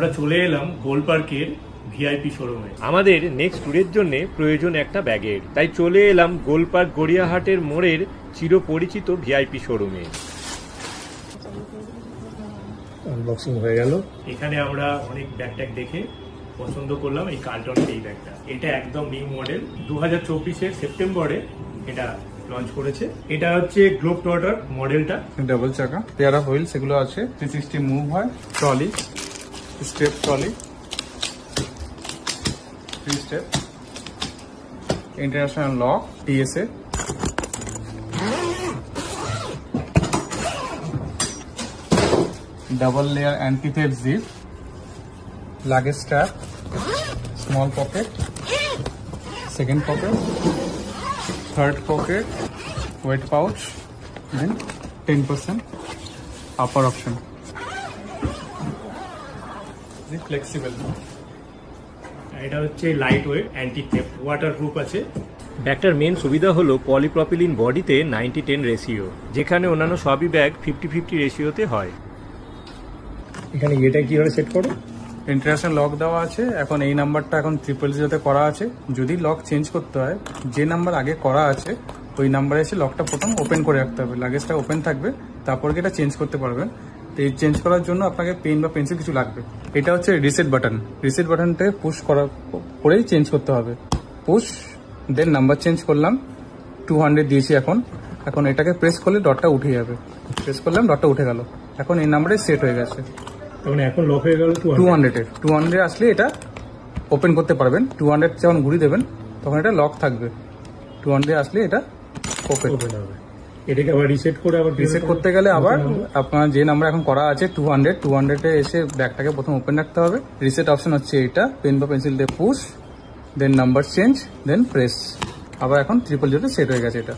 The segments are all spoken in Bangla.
আমরা চলে এলাম গোলপার্কের ভিআইপি শোরুমে। আমাদের নেক্সট ট্যুরের জন্য প্রয়োজন একটা ব্যাগের, তাই চলে এলাম গোলপার্ক গড়িয়াহাটের মোড়ের চিরপরিচিত ভিআইপি শোরুমে। আনবক্সিং হয়ে গেল। এখানে আমরা অনেক ব্যাগ ট্যাগ দেখে পছন্দ করলাম এই কার্টনের এই ব্যাগটা। এটা একদম নিউ মডেল, 2024-এর সেপ্টেম্বরে এটা লঞ্চ করেছে। এটা হচ্ছে গ্লোব ট্রটার মডেলটা, ডাবল চাকা, পেয়ার অফ হুইল সেগুলো আছে, 360 মুভ হয়, trolley, step trolley, 3 step, international lock, TSA, double layer anti theft zip, luggage strap, small pocket, second pocket, third pocket, wet pouch, then 10% upper option. Is flexible. এটা হচ্ছে light weight, anti theft, waterproof আছে। ব্যাগটার মেন সুবিধা হলো পলিপ্রপিলিন বডিতে 90-10 রেশিও, যেখানে অন্যান্য সবই ব্যাগ 50-50 রেশিওতে হয়। এখানে এটা কিভাবে সেট করো? ইন্টারন্যাশনাল লক দেওয়া আছে। এখন এই নাম্বারটা এখন 000 করা আছে। যদি লক চেঞ্জ করতে হয়, যে নাম্বার আগে করা আছে ওই নাম্বারে এসে লকটা প্রথম ওপেন করে রাখতে হবে, লাগেজটা ওপেন থাকবে, তারপর এটা চেঞ্জ করতে পারবেন। তো এই চেঞ্জ করার জন্য আপনাকে পেন বা পেন্সিল কিছু লাগবে। এটা হচ্ছে রিসেট বাটন, রিসেট বাটনটা পুশ করেই চেঞ্জ করতে হবে। পুশ, দেন নাম্বার চেঞ্জ করলাম, 200 দিয়েছি। এখন এটাকে প্রেস করলে ডটটা উঠে যাবে, প্রেস করলাম ডটটা উঠে গেল। এখন এই নাম্বারে সেট হয়ে গেছে। এখন লক হয়ে গেল 200 আসলে এটা ওপেন করতে পারবেন। 200 যখন ঘুরিয়ে দেবেন তখন এটা লক থাকবে, 200 আসলে এটা ওপেন হবে। এটাকে আবার রিসেট করে রিসেট করতে গেলে আবার আপনার যে নাম্বার এখন করা আছে 200 এসে ব্যাগটাকে প্রথম ওপেন রাখতে হবে। রিসেট অপশন হচ্ছে এটা, পেন বা পেন্সিল দিয়ে পুশ, দেন নাম্বার চেঞ্জ, দেন প্রেস। আবার এখন 000 সেট হয়ে গেছে এটা।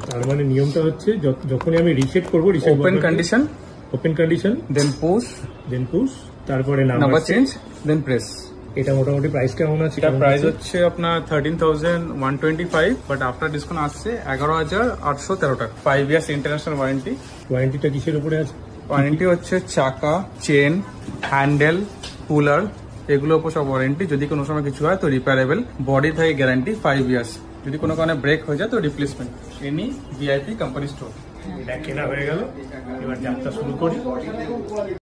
তার মানে নিয়মটা হচ্ছে যখনই আমি রিসেট করব, ওপেন কন্ডিশন, দেন পুশ, তারপরে নাম্বার চেঞ্জ, দেন প্রেস। এটা মোটামুটি প্রাইস কেমন আছে? এটা প্রাইস হচ্ছে আপনার 13,125, বাট আফটার ডিসকাউন্ট আসছে 11,813 টাকা। 5 ইয়ার্স ইন্টারন্যাশনাল ওয়ারেন্টি। ওয়ারেন্টিটা কিসের উপরে আছে? ওয়ারেন্টি হচ্ছে চাকা, চেন, হ্যান্ডেল, কুলার, এগুলোর উপর সব ওয়ারেন্টি। যদি কোনো সময় কিছু হয় তো রিপেয়ারেবল। বডি থেকে গ্যারান্টি 5 ইয়ার্স। যদি কোনো কারণে ব্রেক হয়ে যায় তো replacement. Any VIP company store. এটা কেনা হয়ে গেল, এবার যাত্রা শুরু করি।